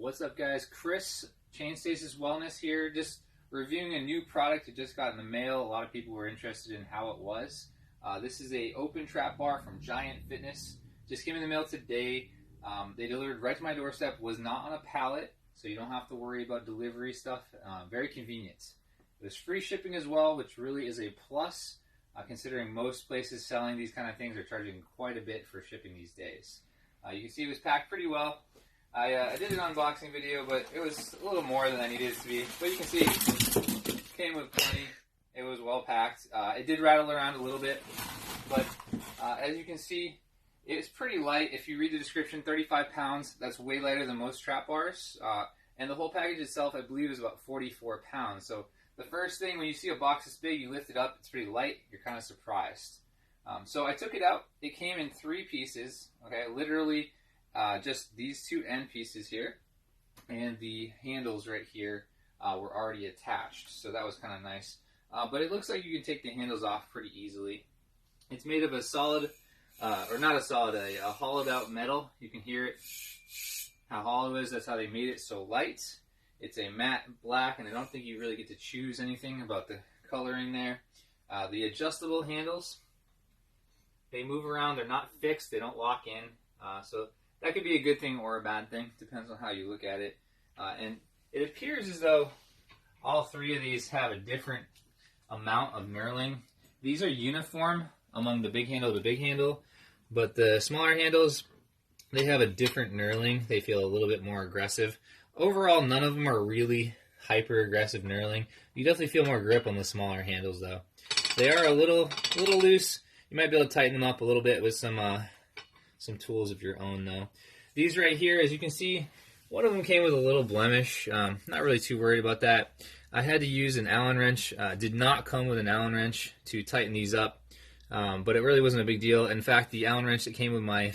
What's up, guys? Chris, Chain Stasis Wellness here, just reviewing a new product that just got in the mail. A lot of people were interested in how it was. This is a open trap bar from Giant Fitness. Just came in the mail today. They delivered right to my doorstep. Was not on a pallet, so you don't have to worry about delivery stuff. Very convenient. There's free shipping as well, which really is a plus, considering most places selling these kind of things are charging quite a bit for shipping these days. You can see it was packed pretty well. I did an unboxing video, but it was a little more than I needed it to be. But you can see it came with plenty. It was well packed. It did rattle around a little bit, but as you can see, it's pretty light. If you read the description, 35 pounds. That's way lighter than most trap bars. And the whole package itself, I believe, is about 44 pounds. So the first thing, when you see a box this big, you lift it up, it's pretty light. You're kind of surprised. So I took it out. It came in 3 pieces. Okay, literally. Just these 2 end pieces here, and the handles right here were already attached, so that was kind of nice. But it looks like you can take the handles off pretty easily. It's made of a solid, or not a solid, a hollowed out metal. You can hear it, how hollow it is. That's how they made it so light. It's a matte black, and I don't think you really get to choose anything about the coloring there. The adjustable handles, they move around. They're not fixed. They don't lock in. So that could be a good thing or a bad thing, depends on how you look at it. And it appears as though all 3 of these have a different amount of knurling. These are uniform among the big handle and the big handle, but the smaller handles, they have a different knurling. They feel a little bit more aggressive. Overall, none of them are really hyper aggressive knurling. You definitely feel more grip on the smaller handles though. They are a little loose. You might be able to tighten them up a little bit with some tools of your own though. These right here, as you can see, one of them came with a little blemish. Not really too worried about that. I had to use an Allen wrench. Did not come with an Allen wrench to tighten these up, but it really wasn't a big deal. In fact, the Allen wrench that came with my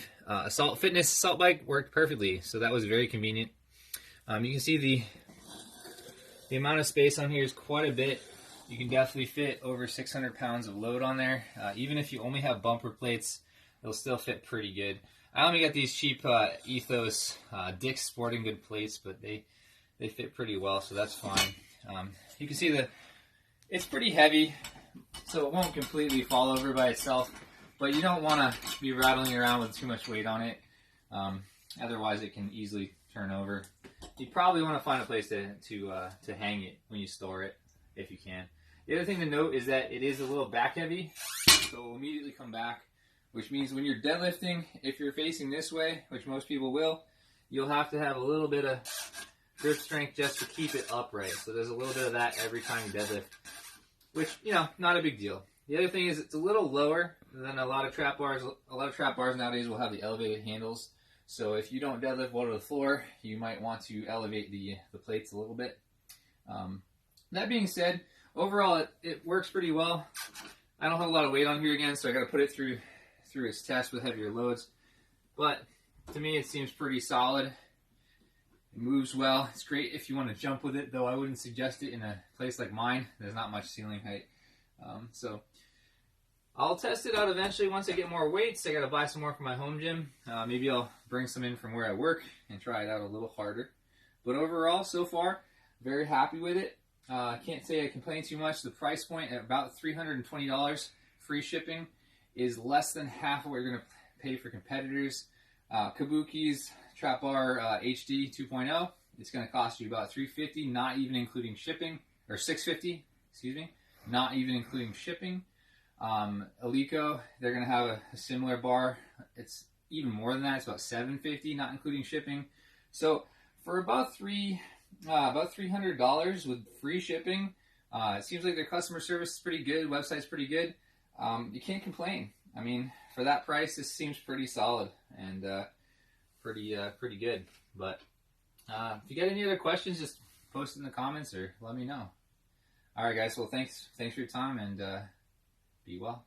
fitness assault bike worked perfectly, so that was very convenient. You can see the amount of space on here is quite a bit. You can definitely fit over 600 pounds of load on there. Even if you only have bumper plates, it'll still fit pretty good. I only got these cheap Ethos Dick's Sporting Good plates, but they fit pretty well, so that's fine. You can see it's pretty heavy, so it won't completely fall over by itself, but you don't want to be rattling around with too much weight on it. Otherwise, it can easily turn over. You probably want to find a place to hang it when you store it, if you can. The other thing to note is that it is a little back heavy, so it will immediately come back, which means when you're deadlifting, if you're facing this way, which most people will, you'll have to have a little bit of grip strength just to keep it upright. So there's a little bit of that every time you deadlift, which, not a big deal. The other thing is it's a little lower than a lot of trap bars. A lot of trap bars nowadays will have the elevated handles. So if you don't deadlift well to the floor, you might want to elevate the plates a little bit. That being said, overall it works pretty well. I don't have a lot of weight on here again, so I got to put it through its test with heavier loads, but to me it seems pretty solid. It moves well. It's great if you want to jump with it, though I wouldn't suggest it in a place like mine. There's not much ceiling height. So I'll test it out eventually once I get more weights. I got to buy some more for my home gym. Maybe I'll bring some in from where I work and try it out a little harder. But overall, so far, very happy with it. I can't say I complain too much. The price point at about $320, free shipping, is less than half of what you're going to pay for competitors. Kabuki's Trap Bar HD 2.0, it's going to cost you about $350, not even including shipping, or $650, excuse me, not even including shipping. Eleiko, they're going to have a similar bar. It's even more than that. It's about $750, not including shipping. So for about $300 with free shipping, it seems like their customer service is pretty good. Website's pretty good. You can't complain. I mean, for that price, this seems pretty solid and pretty good. But if you got any other questions, just post in the comments or let me know. All right, guys. Well, thanks for your time, and be well.